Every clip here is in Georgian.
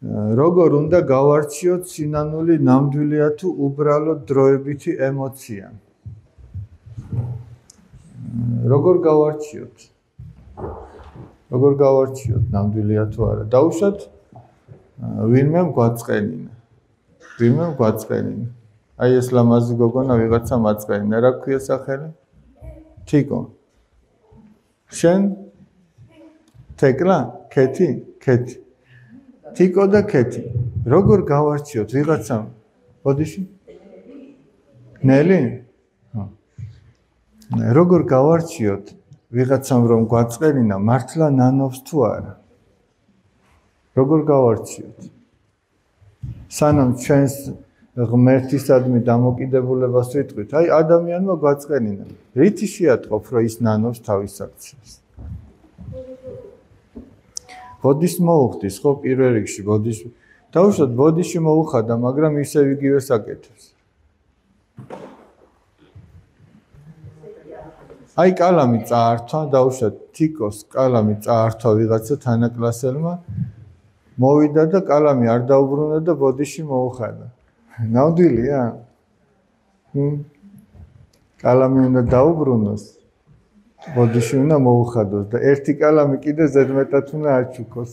როგორ უნდა გავარჩიოთ სინანული ნამდვილია თუ უბრალოდ დროებითი ემოცია? როგორ გავარჩიოთ? როგორ გავარჩიოთ ნამდვილია თუ არა? დაუშვათ ვინმე გვაწყენინა. ვინმე გვაწყენინა. აი ეს ლამაზი გოგონა ვიღაცა მაწყენინა. რა ქვია სახელი? თიკო. შენ თეკლა? ქეთი? ქეთი. თიკო და ქეთი. როგორ გავარჩიოთ ვიღაცამ? ბოდიში? ნელი? როგორ გავარჩიოთ ვიღაცამ რომ გვაწყენინა მართლა ნანობს თუ არა? როგორ გავარჩიოთ? სანამ ჩვენს ღმერთისადმი დამოკიდებულებას ვიტყვით, აი ადამიანმა გვაწყენინა. რითი შეატყობ რომ ის ნანობს თავის აქციას? ბოდიშს მოუხდის ხო პირველ რიგში ბოდიში. დაუშვათ ბოდიში მოუხადა, მაგრამ ისევ იგივეს აკეთებს. აი კალამი წაართვა, დაუშვათ თიკოს კალამი წაართვა ვიღაცა თანაკლასელმა, მოვიდა და კალამი არ დაუბრუნდა და ბოდიში მოუხადა. ნამდვილია? კალამი უნდა დაუბრუნოს, ბოდიში უნდა მოუხადოს და ერთი კალამი კიდე ზედმეტად უნდა აჩუქოს.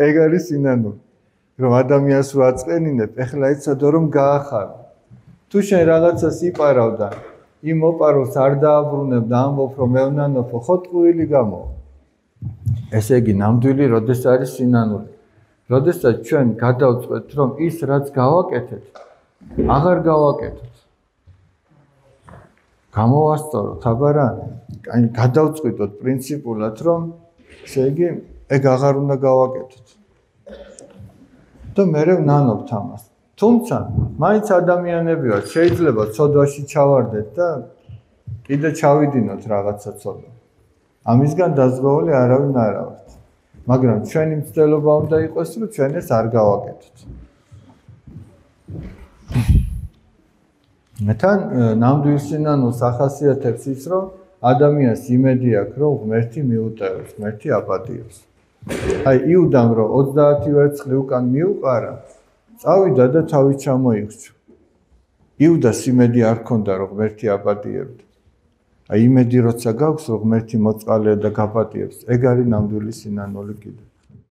ეგ არის სინანული. რომ ადამიანს რო აწყენინებ, ეხლა ეცადო რომ გაახარო. თუ შენ რაღაცას იპარავ და იმ მოპაროს არ დააბრუნებ და ამბობ რომ მე ვნანოფო, ხო ტყუილი გამოვა. ესე იგი ნამდვილი როდეს არის სინანული? როდესაც ჩვენ გადავწყვეტ რომ ის რაც გავაკეთეთ, აღარ გავაკეთოთ. გამოვასწოროთ, აბარა, აი გადავწყვიტოთ პრინციპულად რომ ესე იგი ეგ აღარ უნდა გავაკეთოთ. და მერე ვნანობთ ამას. თუმცა, მაინც ადამიანები ვართ, შეიძლება ცოდვაში ჩავარდეთ და კიდე ჩავიდინოთ რაღაცა ცოდვა. ამისგან დაზღვეული არავინ არ ვართ. მაგრამ ჩვენი მცდელობა უნდა იყოს, რომ ჩვენ ეს არ გავაკეთოთ. თან ნამდვილ სინანულს ახასიათებს ის, რომ ადამიანს იმედი აქვს, რომ ღმერთი მიუტევს, ღმერთი აპატიებს. აი იუდამ რომ 30 ვერცხლი უკან მიუყარა, წავიდა და თავი ჩამოიხრჩა. იუდას იმედი არ ქონდა, რომ ღმერთი აპატიებდა. აი იმედი როცა გაქვს, რომ ღმერთი მოწყალეა და გაპატიებს, ეგ არის ნამდვილი სინანული კიდე.